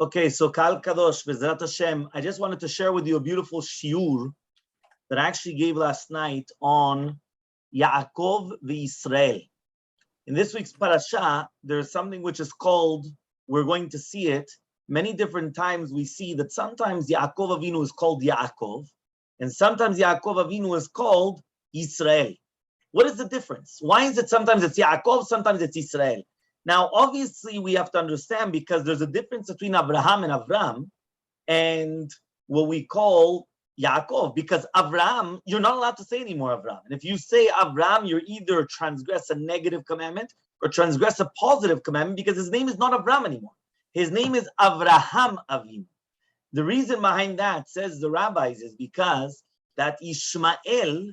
Okay, so Kal Kadosh, Bezrat Hashem, I just wanted to share with you a beautiful shiur that I actually gave last night on Yaakov Yisrael. In this week's parasha, there's something which is called, we're going to see it, many different times we see that sometimes Yaakov Avinu is called Yaakov, and sometimes Yaakov Avinu is called Yisrael. What is the difference? Why is it sometimes it's Yaakov, sometimes it's Yisrael? Now, obviously, we have to understand because there's a difference between Abraham and Avram and what we call Yaakov. Because Avram, you're not allowed to say anymore Avram. And if you say Avram, you're either transgress a negative commandment or transgress a positive commandment because his name is not Avram anymore. His name is Avraham Avinu. The reason behind that, says the rabbis, is because that Ishmael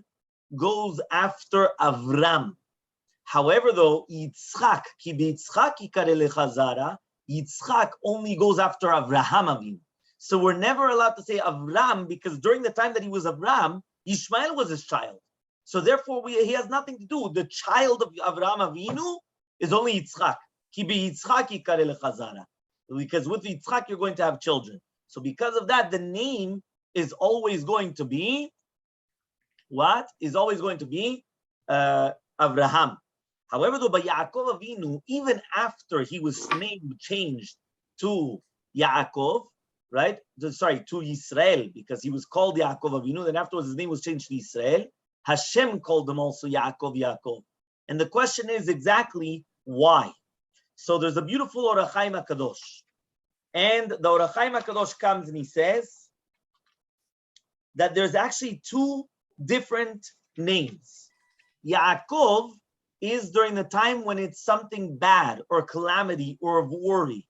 goes after Avram. However, though, Yitzchak, ki b'Yitzchak yikare lechazara, Yitzchak only goes after Avraham Avinu. So we're never allowed to say Avram because during the time that he was Avram, Ishmael was his child. So therefore, he has nothing to do. The child of Avraham Avinu is only Yitzchak. Ki b'Yitzchak yikare lechazara. Because with Yitzchak, you're going to have children. So because of that, the name is always going to be, what? Is always going to be Avraham. However, though, by Yaakov Avinu, even after he was name changed to Yaakov, right? Sorry, to Yisrael, because he was called Yaakov Avinu, then afterwards his name was changed to Yisrael. Hashem called him also Yaakov, Yaakov. And the question is exactly why. So there's a beautiful Ohr Hachaim Hakadosh. And the Ohr Hachaim Hakadosh comes and he says that there's actually two different names. Yaakov is during the time when it's something bad or calamity or of worry.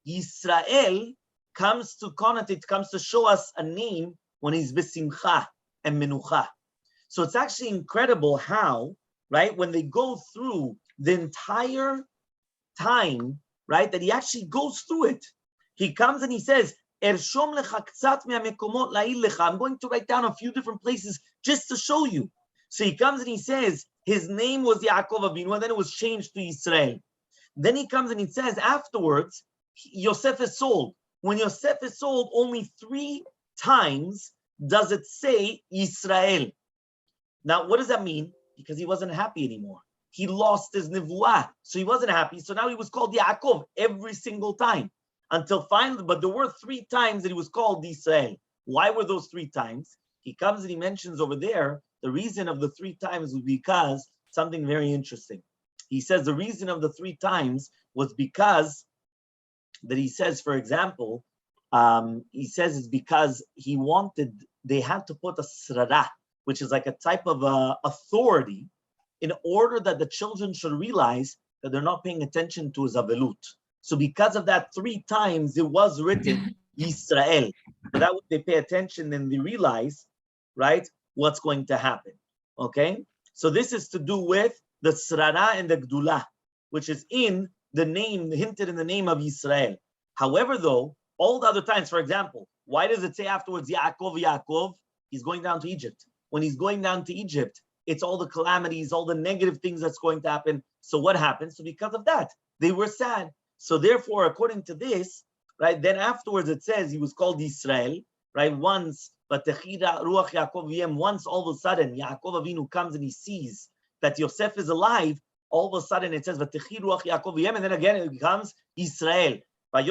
Yisrael comes to connotate, comes to show us a name when he's besimcha and menucha. So it's actually incredible how, right, when they go through the entire time, right, that he actually goes through it. He comes and he says, I'm going to write down a few different places just to show you. So he comes and he says, his name was Yaakov Avinu, and then it was changed to Yisrael. Then he comes and he says afterwards, Yosef is sold. When Yosef is sold, only 3 times does it say Yisrael. Now, what does that mean? Because he wasn't happy anymore. He lost his nivuah, so he wasn't happy. So now he was called Yaakov every single time until finally, but there were 3 times that he was called Yisrael. Why were those 3 times? He comes and he mentions over there, the reason of the 3 times was because something very interesting. He says the reason of the 3 times was because that he says, for example, he says it's because he wanted, they had to put a srara, which is like a type of authority, in order that the children should realize that they're not paying attention to his avelut. So because of that, 3 times it was written Yisrael. So that way they pay attention and they realize, right, what's going to happen. Okay? So this is to do with the srara and the gdula, which is in the name, hinted in the name of Yisrael. However, though, all the other times, for example, why does it say afterwards Yaakov, Yaakov? He's going down to Egypt. When he's going down to Egypt, it's all the calamities, all the negative things that's going to happen. So what happens? So because of that, they were sad. So therefore, according to this, right, then afterwards it says he was called Yisrael, right? Once, but once all of a sudden, Yaakov Avinu comes and he sees that Yosef is alive, all of a sudden it says, and then again it becomes Yisrael. But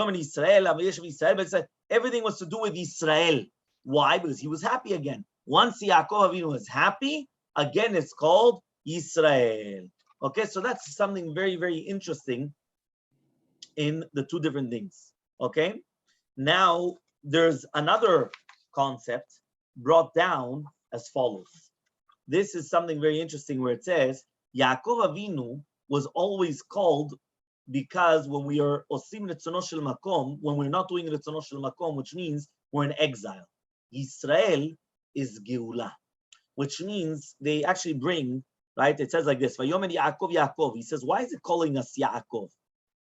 everything was to do with Israel. Why? Because he was happy again. Once Yaakov Avinu was happy, again it's called Israel. Okay, so that's something very, very interesting in the 2 different things. Okay, now there's another concept brought down as follows. This is something very interesting where it says Yaakov Avinu was always called because when we are osim retzono shel makom, when we're not doing retzono shel makom, which means we're in exile. Yisrael is geula, which means they actually bring, right? It says like this: Vayomer Yaakov, Yaakov. He says, why is it calling us Yaakov?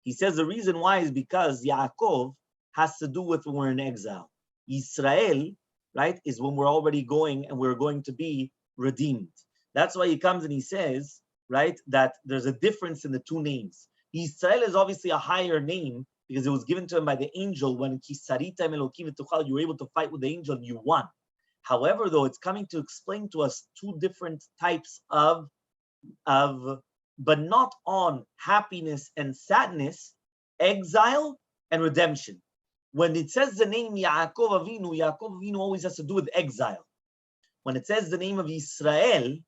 He says the reason why is because Yaakov has to do with when we're in exile. Yisrael, right, is when we're already going and we're going to be redeemed. That's why he comes and he says, right, that there's a difference in the 2 names. Yisrael is obviously a higher name because it was given to him by the angel when you were able to fight with the angel and you won. However, though, it's coming to explain to us two different types of but not on happiness and sadness, exile and redemption. When it says the name Yaakov Avinu always has to do with exile. When it says the name of Yisrael,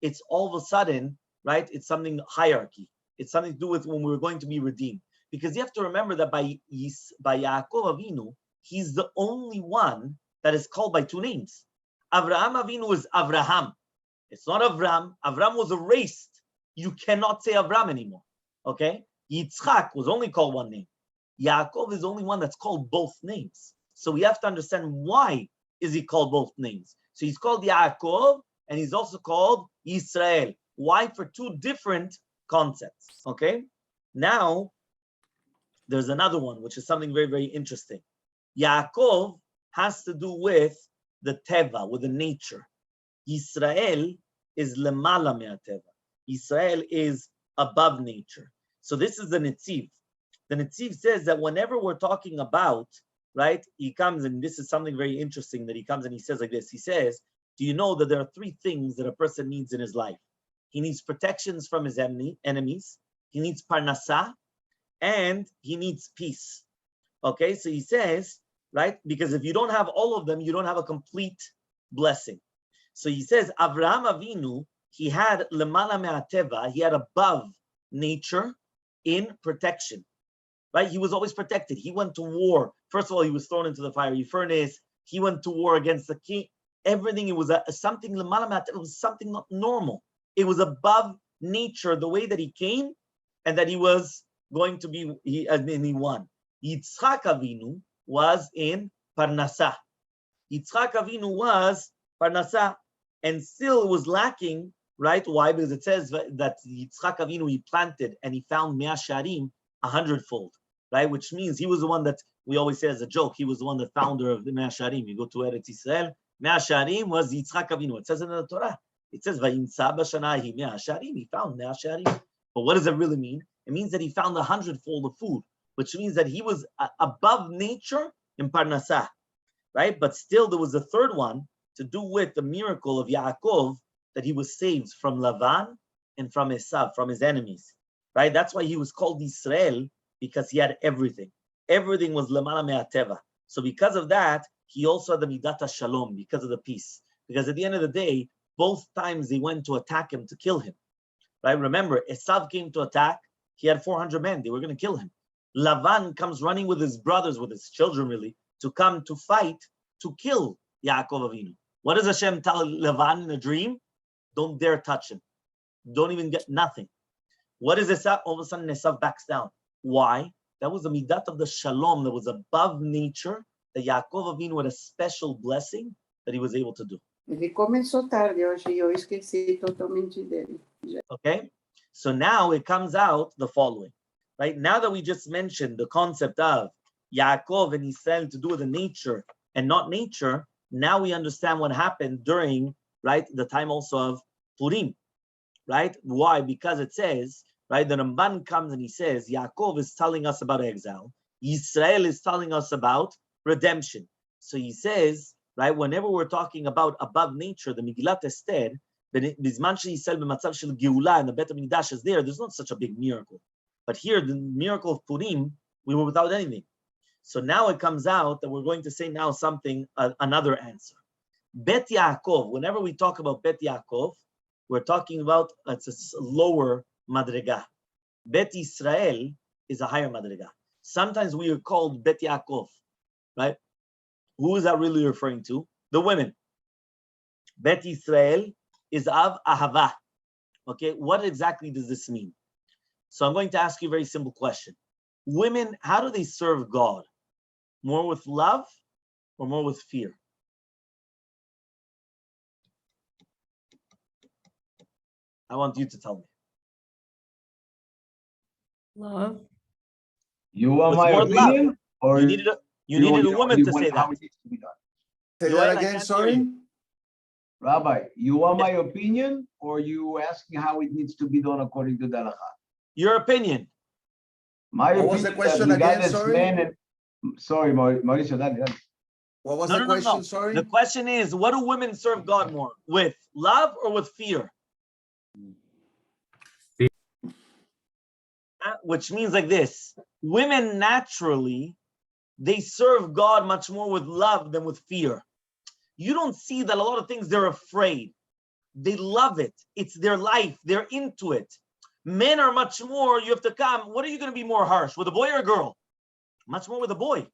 it's all of a sudden, right? It's something hierarchy. It's something to do with when we're going to be redeemed. Because you have to remember that by Yaakov Avinu, he's the only one that is called by two names. Avraham Avinu is Avraham. It's not Avram. Avram was erased. You cannot say Avram anymore. Okay? Yitzchak was only called one name. Yaakov is the only one that's called both names. So we have to understand why is he called both names. So he's called Yaakov and he's also called Yisrael. Why? For two different concepts. Okay? Now, there's another one, which is something very, very interesting. Yaakov has to do with the teva, with the nature. Yisrael is lemala me'ateva. Yisrael is above nature. So this is the Netziv. The Netziv says that whenever we're talking about, right, he comes and this is something very interesting that he comes and he says like this. He says, do you know that there are three things that a person needs in his life? He needs protections from his enemies. He needs parnasah, and he needs peace. Okay, so he says, right, because if you don't have all of them, you don't have a complete blessing. So he says, Avraham Avinu, he had lemala me'ateva, he had above nature in protection, right? He was always protected. He went to war. First of all, he was thrown into the fiery furnace. He went to war against the king. Everything, it was something lemala me'ateva, it was something not normal. It was above nature, the way that he came, and that he was going to be, and he won. Yitzchak Avinu was in Parnasah. Yitzchak Avinu was Parnasah, and still was lacking, right? Why? Because it says that Yitzchak Avinu, he planted and he found Mea Sharim 100-fold, right? Which means he was the one that, we always say as a joke, he was the one, the founder of the Mea Sharim. You go to Eretz Yisrael, Mea Sharim was Yitzchak Avinu. It says in the Torah. It says, Vayimtza b'shanahi Mea Sharim, he found Mea Sharim. But what does it really mean? It means that he found 100-fold of food, which means that he was above nature in Parnasah, right? But still there was a third one to do with the miracle of Yaakov, that he was saved from Lavan and from Esav, from his enemies, right? That's why he was called Yisrael, because he had everything. Everything was lemala me'ateva. So because of that, he also had the midat shalom, because of the peace. Because at the end of the day, both times they went to attack him, to kill him, right? Remember, Esav came to attack. He had 400 men. They were going to kill him. Lavan comes running with his brothers, with his children really, to come to fight, to kill Yaakov Avinu. What does Hashem tell Lavan in a dream? Don't dare touch him. Don't even get nothing. What is Esav? All of a sudden, Esav backs down. Why? That was the midat of the shalom that was above nature, that Yaakov Avinu had a special blessing that he was able to do. Ele começou tarde hoje e eu esqueci totalmente dele. Okay? So now it comes out the following, right? Now that we just mentioned the concept of Yaakov and Yisrael to do with the nature and not nature, now we understand what happened during, right, the time also of Purim, right? Why? Because it says, right, the Ramban comes and he says, Yaakov is telling us about exile. Yisrael is telling us about redemption. So he says, right, whenever we're talking about above nature, the Megillat Esther, Bizman sheYisrael b'matzav shel geula and the Bet HaMikdash is there, there's not such a big miracle. But here, the miracle of Purim, we were without anything. So now it comes out that we're going to say now something, another answer. Bet Yaakov, whenever we talk about Bet Yaakov, we're talking about, it's a lower madrega. Bet Yisrael is a higher madrega. Sometimes we are called Bet Yaakov, right? Who is that really referring to? The women. Bet Yisrael is of ahava. Okay, what exactly does this mean? So I'm going to ask you a very simple question. Women, how do they serve God? More with love or more with fear? I want you to tell me. Love. You want With my more opinion? love. Or You needed a woman to say that. How it needs to be done? Say Joel, that I again, can't sorry? hear you. Rabbi, you want my opinion or you asking how it needs to be done according to the halakha? Your opinion. My What was the opinion that question we got again, this sorry? man sorry, Mauricio, dale. What was No, the no, no, question? no. Sorry. The question is, what do women serve God more? With love or with fear? Which means like this, women naturally, they serve God much more with love than with fear. You don't see that a lot of things they're afraid. They love it. It's their life. They're into it. Men are much more, you have to come. What are you going to be more harsh, with a boy or a girl? Much more with a boy.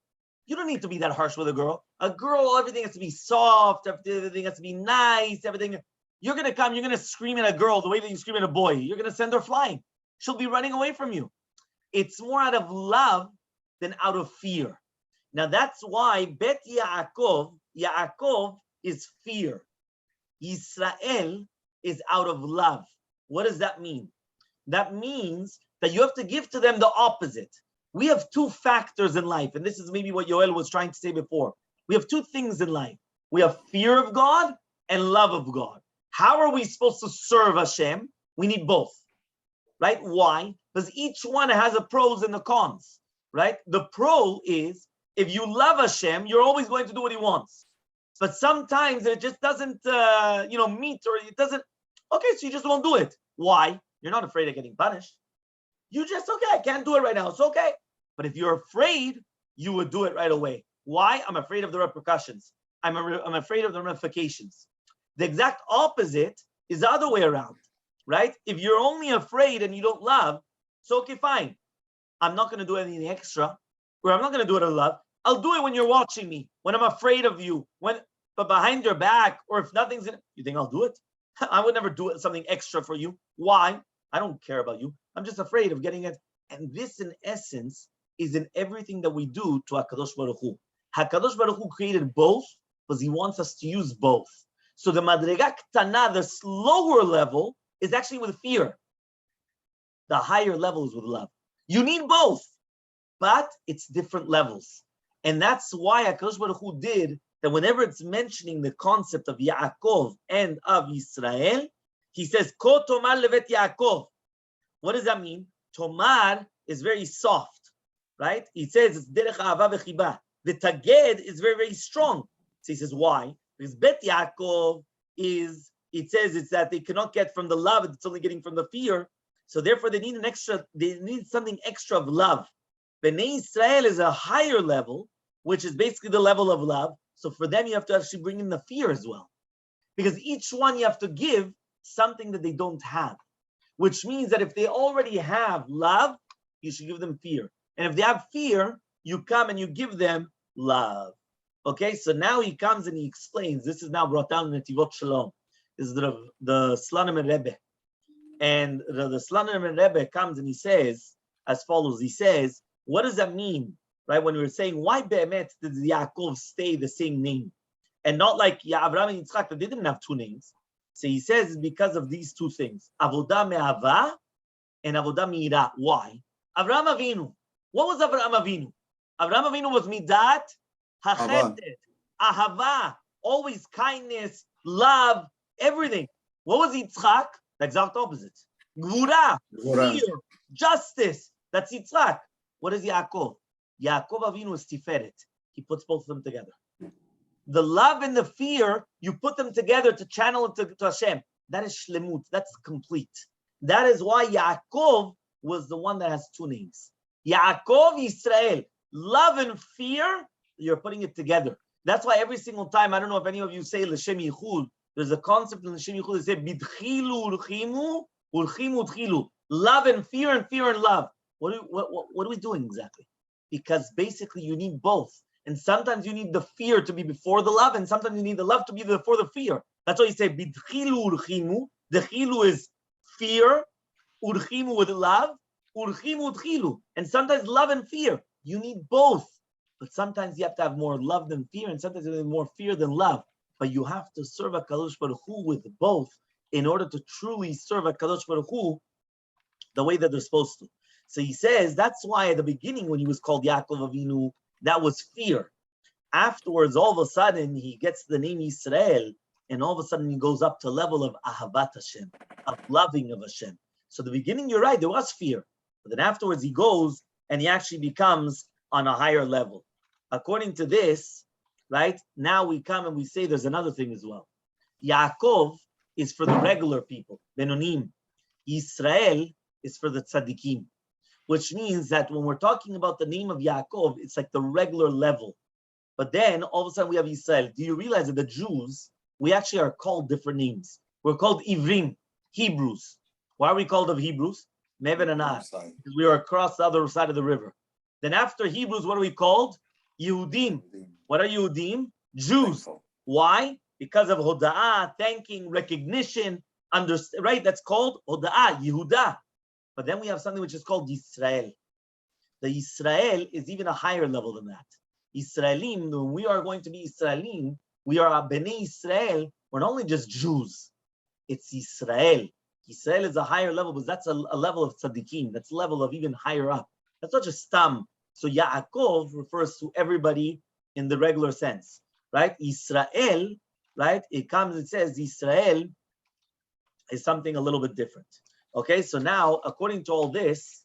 You don't need to be that harsh with a girl. A girl, everything has to be soft. Everything has to be nice. Everything. You're going to come, you're going to scream at a girl the way that you scream at a boy. You're going to send her flying. She'll be running away from you. It's more out of love than out of fear. Now that's why Bet Yaakov is fear. Yisrael is out of love. What does that mean? That means that you have to give to them the opposite. We have two factors in life, and this is maybe what Yoel was trying to say before. We have two things in life. We have fear of God and love of God. How are we supposed to serve Hashem? We need both, right? Why? Because each one has a pros and the cons, right? The pro is, if you love Hashem, you're always going to do what he wants. But sometimes it just doesn't, meet, or it doesn't. Okay, so you just won't do it. Why? You're not afraid of getting punished. You just, okay, I can't do it right now. It's okay. But if you're afraid, you would do it right away. Why? I'm afraid of the repercussions. I'm afraid of the ramifications. The exact opposite is the other way around, right? If you're only afraid and you don't love, so okay, fine. I'm not going to do anything extra, or I'm not going to do it out of love. I'll do it when you're watching me, when I'm afraid of you, but behind your back, or if nothing's in it, you think I'll do it? I would never do it, something extra for you. Why? I don't care about you. I'm just afraid of getting it. And this, in essence, is in everything that we do to HaKadosh Baruch Hu. HaKadosh Baruch Hu created both because he wants us to use both. So the Madrega Ktana, the slower level, is actually with fear. The higher level is with love. You need both, but it's different levels. And that's why HaKadosh Baruch Hu did that whenever it's mentioning the concept of Yaakov and of Yisrael, he says, Ko tomar levet Yaakov. What does that mean? Tomar is very soft, right? He says it's derech ahava v'chiba. The taged is very, very strong. So he says, why? Because Bet Yaakov is, it says it's that they cannot get from the love, it's only getting from the fear. So therefore they need something extra of love. Bnei Israel is a higher level, which is basically the level of love. So for them, you have to actually bring in the fear as well. Because each one you have to give something that they don't have. Which means that if they already have love, you should give them fear. And if they have fear, you come and you give them love. Okay, so now he comes and he explains. This is now brought down in Netivot Shalom. This is the Slanim Rebbe. And the Slanim Rebbe comes and he says as follows. He says, what does that mean? Right, when we were saying, why Be'emet did Yaakov stay the same name? And not like Avraham and Yitzchak, that they didn't have two names. So he says, because of these two things, Avodah Me'ava and Avodah Me'ira. Why? Avraham Avinu. What was Avraham Avinu? Avraham Avinu was Midat HaChesed, Ahava, always kindness, love, everything. What was Yitzchak? The exact opposite. Gvura, fear, justice. That's Yitzchak. What is Yaakov? Yaakov Avinu is Tiferet. He puts both of them together. The love and the fear, you put them together to channel it to Hashem. That is shlemut. That's complete. That is why Yaakov was the one that has two names. Yaakov Yisrael. Love and fear, you're putting it together. That's why every single time, I don't know if any of you say L'Shem Yichud, there's a concept in L'Shem Yichud that says Bidchilu Urchimu, Urchimu Tchilu. Love and fear and love. What are we doing exactly? Because basically you need both. And sometimes you need the fear to be before the love, and sometimes you need the love to be before the fear. That's why you say, Bidchilu urchimu. The chilu is fear, urchimu with love, urchimu tchilu. And sometimes love and fear. You need both. But sometimes you have to have more love than fear, and sometimes you have more fear than love. But you have to serve HaKadosh Baruch Hu with both in order to truly serve HaKadosh Baruch Hu the way that they're supposed to. So he says, that's why at the beginning when he was called Yaakov Avinu, that was fear. Afterwards, all of a sudden, he gets the name Yisrael, and all of a sudden he goes up to a level of Ahavat Hashem, of loving of Hashem. So the beginning, you're right, there was fear. But then afterwards he goes and he actually becomes on a higher level. According to this, right, now we come and we say there's another thing as well. Yaakov is for the regular people, Benonim. Yisrael is for the tzaddikim, which means that when we're talking about the name of Yaakov, it's like the regular level. But then all of a sudden we have Yisrael. Do you realize that the Jews, we actually are called different names? We're called Ivrim, Hebrews. Why are we called of Hebrews? Meven and Ar, because we are across the other side of the river. Then after Hebrews, what are we called? Yehudim. What are Yehudim? Jews. Why? Because of Hoda'ah, thanking, recognition, right? That's called Hoda'ah, Yehuda. But then we have something which is called Yisrael. The Yisrael is even a higher level than that. Yisraelim, when we are going to be Yisraelim, we are Bnei Yisrael. We're not only just Jews. It's Yisrael. Yisrael is a higher level, but that's a level of tzaddikim. That's a level of even higher up. That's not just Stam. So Yaakov refers to everybody in the regular sense, right? Israel, right? It says Israel is something a little bit different. Okay, so now, according to all this,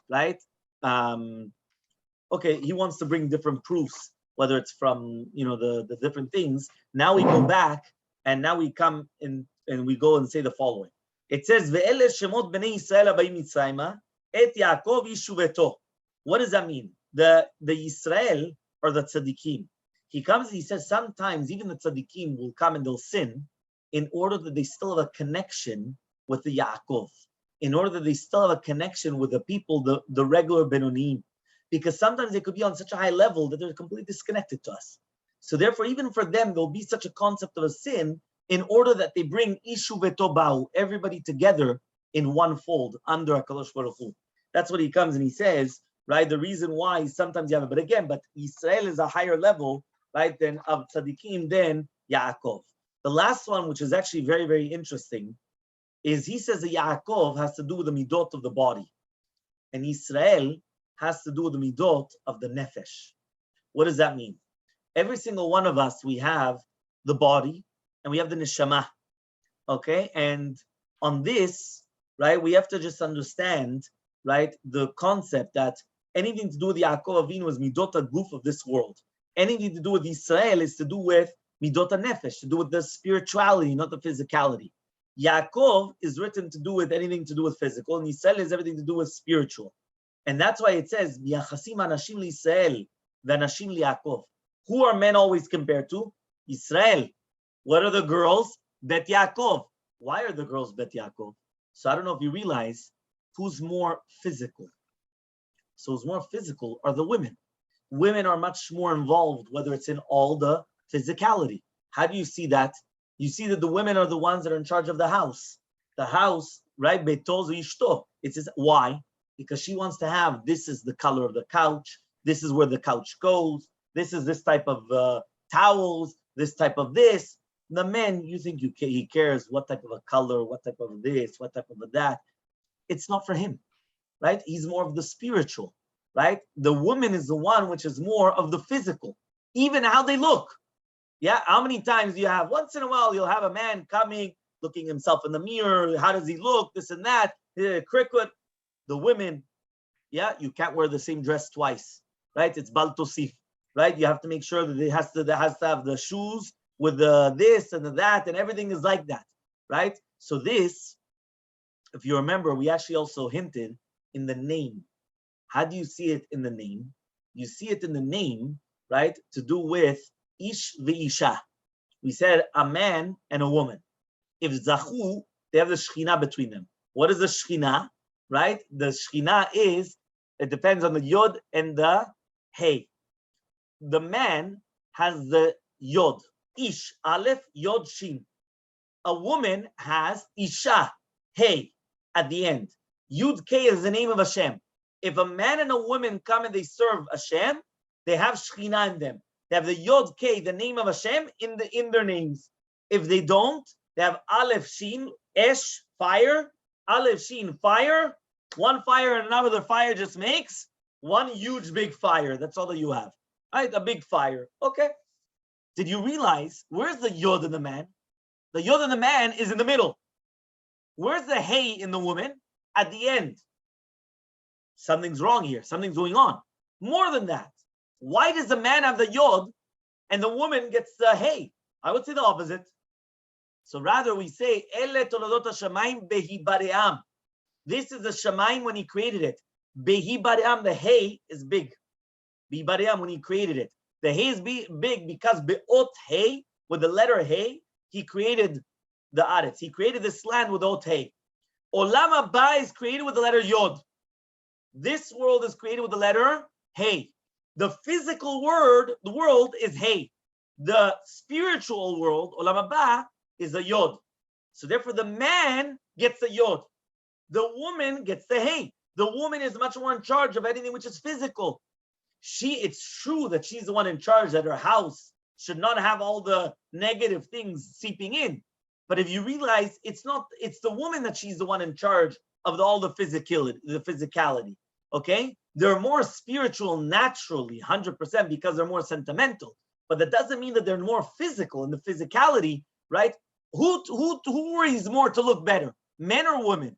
right? Okay, he wants to bring different proofs, whether it's from, the different things. Now we go back, and now we come in, and we go and say the following. It says, "Ve'ele shemot bnei Yisrael habayim mitzrayma, et Yaakov yishuveto." What does that mean? The Yisrael or the tzaddikim. He comes and he says sometimes even the tzaddikim will come and they'll sin in order that they still have a connection with the Yaakov, in order that they still have a connection with the people, the regular Benonim, because sometimes they could be on such a high level that they're completely disconnected to us. So therefore, even for them, there'll be such a concept of a sin in order that they bring Ishu Vetobau, everybody together in one fold under HaKadosh Baruch Hu. That's what he comes and he says, right? The reason why sometimes you have it, but Yisrael is a higher level, right, than of tzaddikim, than Yaakov. The last one, which is actually very, very interesting, is he says that Yaakov has to do with the midot of the body, and Yisrael has to do with the midot of the nefesh. What does that mean? Every single one of us, we have the body and we have the neshama, okay? And on this, right, we have to just understand, right, the concept that anything to do with Yaakov Avinu is midot haguf of this world. Anything to do with Yisrael is to do with midot nefesh, to do with the spirituality, not the physicality. Yaakov is written to do with anything to do with physical, and Yisrael is everything to do with spiritual. And that's why it says, Yachasim anashim liYisrael v'anashim liYaakov. Who are men always compared to? Yisrael. What are the girls? Bet Yaakov. Why are the girls Bet Yaakov? So I don't know if you realize who's more physical. So who's more physical are the women. Women are much more involved, whether it's in all the physicality. How do you see that? You see that the women are the ones that are in charge of the house. The house, right? Beto ishto. It says, why? Because she wants to have, this is the color of the couch. This is where the couch goes. This is this type of towels, this type of this. The men, you think he cares what type of a color, what type of this, what type of that. It's not for him, right? He's more of the spiritual, right? The woman is the one which is more of the physical, even how they look. Yeah, how many times do you have? Once in a while, you'll have a man coming, looking himself in the mirror. How does he look? This and that. Cricket. The women, yeah, you can't wear the same dress twice, right? It's bal tosif, right? You have to make sure that it has to have the shoes with the this and the that, and everything is like that, right? So this, if you remember, we actually also hinted in the name. How do you see it in the name? You see it in the name, right? To do with ish ve'isha. We said a man and a woman. If zachu, they have the shechina between them. What is the shechina? Right? The shechina is, it depends on the yod and the hey. The man has the yod. Ish, aleph, yod, shin. A woman has isha, hey, at the end. Yud K is the name of Hashem. If a man and a woman come and they serve Hashem, they have shechina in them. They have the yod K, the name of Hashem, in their names. If they don't, they have aleph, shin, esh, fire, aleph, shin, fire. One fire and another fire just makes one huge big fire. That's all that you have. Right? A big fire. Okay. Did you realize where's the yod in the man? The yod in the man is in the middle. Where's the hey in the woman? At the end. something's wrong here. Something's going on. More than that, why does the man have the yod and the woman gets the hey? I would say the opposite. So rather we say, Ele toladot hashamayim behi baream. This is the shamayim when he created it. Behi baream, the hay is big. Behi baream, when he created it. The hay is big because be'ot hay, with the letter hay, he created the aretz. He created this land with ot hay. Olam haba is created with the letter yod. This world is created with the letter hey. The physical the world is hey. The spiritual world, olam haba, is a yod. So therefore the man gets the yod. The woman gets the hey. The woman is much more in charge of anything which is physical. It's true that she's the one in charge, that her house should not have all the negative things seeping in. But if you realize it's the woman that she's the one in charge of all the physicality. Okay? They're more spiritual naturally, 100%, because they're more sentimental. But that doesn't mean that they're more physical in the physicality, right? Who worries more to look better, men or women?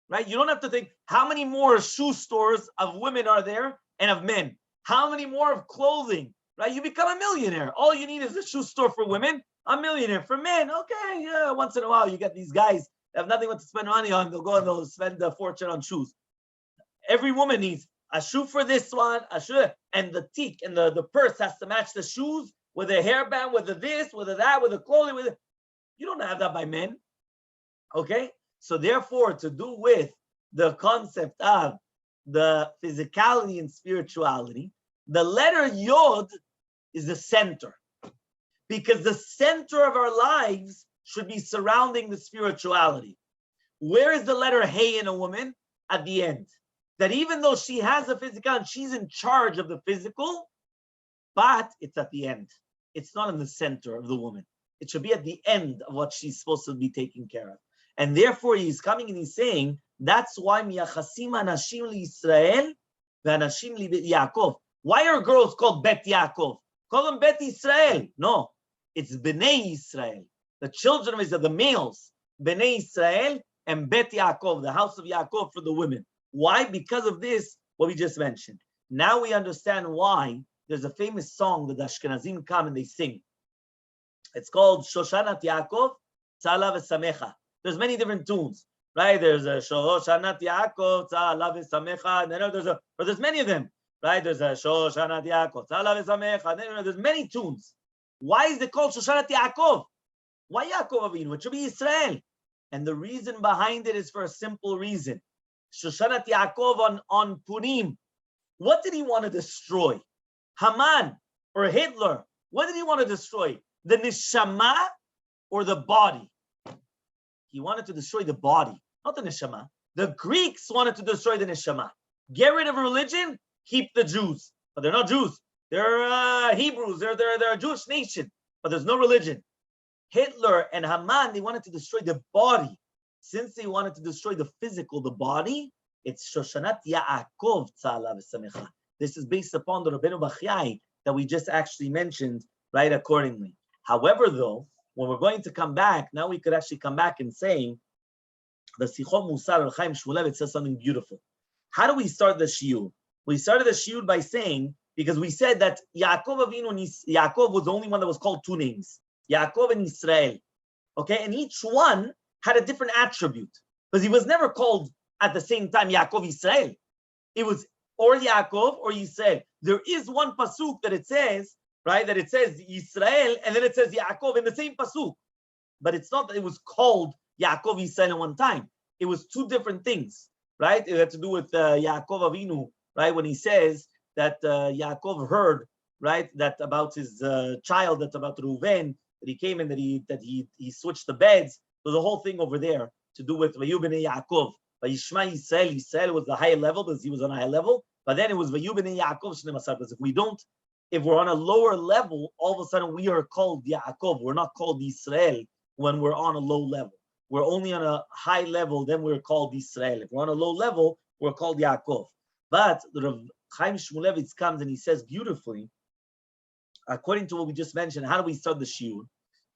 Right? You don't have to think how many more shoe stores of women are there and of men. How many more of clothing? Right? You become a millionaire. All you need is a shoe store for women. A millionaire for men. Okay, yeah. Once in a while, you get these guys that have nothing to spend money on. They'll go and they'll spend a fortune on shoes. Every woman needs a shoe for this one, a shoe, and the teak and the purse has to match the shoes with a hairband, with the this, with the that, with the clothing. You don't have that by men. Okay? So therefore, to do with the concept of the physicality and spirituality, the letter yod is the center. Because the center of our lives should be surrounding the spirituality. Where is the letter hey in a woman? At the end. That even though she has the physical and she's in charge of the physical, but it's at the end. It's not in the center of the woman. It should be at the end of what she's supposed to be taking care of. And therefore he's coming and he's saying, that's why miyachasim anashim li-Yisrael ve'anashim li-Yaakov. Why are girls called Bet Yaakov? Call them Bet Yisrael. No, it's Bnei Yisrael. The children of Israel, the males, Bnei Yisrael and Bet Yaakov, the house of Yaakov for the women. Why? Because of this, what we just mentioned. Now we understand why there's a famous song that the Ashkenazim come and they sing. It's called Shoshanat Yaakov, Tzala V'Samecha. There's many different tunes, right? There's a Shoshanat Yaakov, Tzala V'Samecha. There's many of them, right? There's a Shoshanat Yaakov, Tzala V'Samecha. There's many tunes. Why is it called Shoshanat Yaakov? Why Yaakov Avinu? It should be Yisrael. And the reason behind it is for a simple reason. Shoshanat Yaakov on Purim. What did he want to destroy? Haman or Hitler. What did he want to destroy? The neshama or the body? He wanted to destroy the body, not the neshama. The Greeks wanted to destroy the neshama. Get rid of religion, keep the Jews. But they're not Jews. They're Hebrews. They're a Jewish nation. But there's no religion. Hitler and Haman, they wanted to destroy the body. Since they wanted to destroy the physical, the body, it's Shoshanat Yaakov Tzala V'Samecha. This is based upon the Rabbeinu Bachai that we just actually mentioned, right, accordingly. However, though, when we're going to come back, now we could actually come back and say, the Sichot Musar Ohr Hachaim Shmulevitz says something beautiful. How do we start the shiur? We started the shiur by saying, because we said that Yaakov was the only one that was called two names, Yaakov and Yisrael. Okay, and each one had a different attribute, because he was never called at the same time Yaakov Yisrael. It was or Yaakov or Yisrael. There is one pasuk that it says, right, that it says Yisrael and then it says Yaakov in the same pasuk. But it's not that it was called Yaakov Yisrael at one time. It was two different things, right? It had to do with Yaakov Avinu, right? When he says that Yaakov heard, right, that about his child, that about Reuven, that he came and that he switched the beds. There's a whole thing over there to do with Vayu b'nei Yaakov. Vayishma Yisrael. Yisrael was the higher level because he was on a high level. But then it was Vayu b'nei Yaakov Shnei Masar. Because if we're on a lower level, all of a sudden we are called Yaakov. We're not called Yisrael when we're on a low level. We're only on a high level, then we're called Yisrael. If we're on a low level, we're called Yaakov. But the Rav Chaim Shmulevitz comes and he says beautifully, according to what we just mentioned, how do we start the shiur?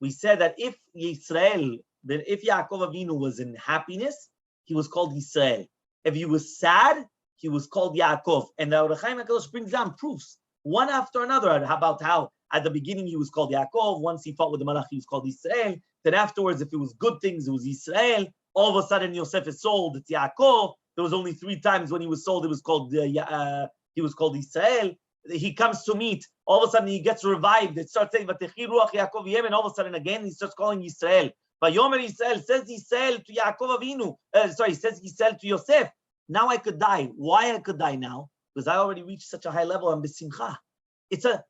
We said that if Yaakov Avinu was in happiness, he was called Yisrael. If he was sad, he was called Yaakov. And the Ohr Hachaim Hakadosh brings down proofs, one after another, about how at the beginning he was called Yaakov. Once he fought with the Malach, he was called Yisrael. Then afterwards, if it was good things, it was Yisrael. All of a sudden, Yosef is sold. It's Yaakov. There was only 3 times when he was sold. It was called he was called Yisrael. He comes to meet. All of a sudden, he gets revived. It starts saying Vatechi Ruach Yaakov Yem, and all of a sudden again he starts calling Yisrael. Vayomer Yisrael, says Yisrael to Yaakov Avinu. Says Yisrael to Yosef. Now I could die. Why I could die now? Because I already reached such a high level. I'm b'simcha.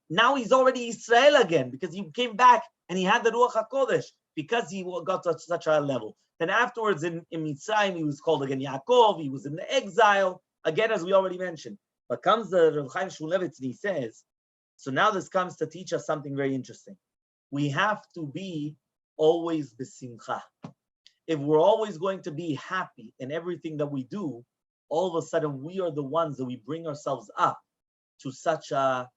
Now he's already Yisrael again because he came back and he had the Ruach HaKodesh because he got to such a high level. Then afterwards in Mitzrayim, he was called again Yaakov. He was in the exile, again, as we already mentioned. But comes the Rav Chaim Shmulevitz and he says, so now this comes to teach us something very interesting. We have to be always b'simcha. If we're always going to be happy in everything that we do, all of a sudden we are the ones that we bring ourselves up to such a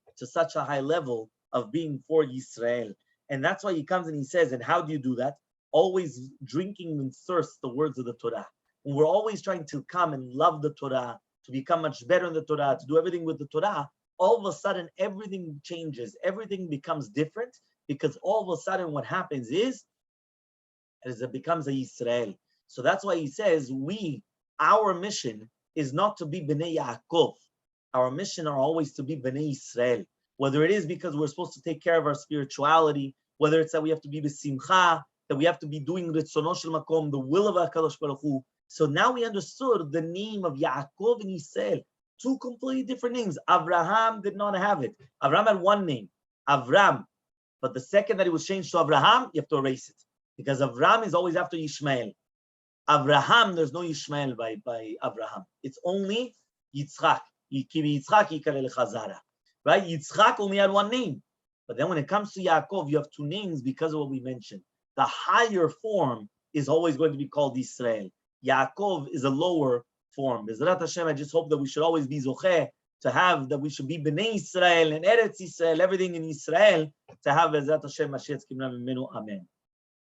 high level of being for Yisrael. And that's why he comes and he says, and how do you do that? Always drinking and thirst the words of the Torah. When we're always trying to come and love the Torah, to become much better in the Torah, to do everything with the Torah, all of a sudden everything changes, everything becomes different, because all of a sudden what happens is it becomes a Yisrael. So that's why he says, our mission is not to be Bnei Yaakov. Our mission are always to be Bnei Yisrael. Whether it is because we're supposed to take care of our spirituality, whether it's that we have to be b'simcha, that we have to be doing Ritzono Shel Makom, the will of HaKadosh Baruch Hu. So now we understood the name of Yaakov and Yisrael. 2 completely different names. Abraham did not have it. Abraham had one name, Avram. But the second that it was changed to Abraham, you have to erase it. Because Avram is always after Yishmael. Abraham, there's no Yishmael by Abraham. It's only Yitzchak. Right? Yitzchak only had one name. But then when it comes to Yaakov, you have 2 names because of what we mentioned. The higher form is always going to be called Yisrael. Yaakov is a lower form. Bezrat Hashem, I just hope that we should always be zocheh to have, that we should be Bnei Yisrael and Eretz Yisrael, everything in Yisrael, to have Bezrat Hashem, Mashiach Kimra Mimenu. Amen.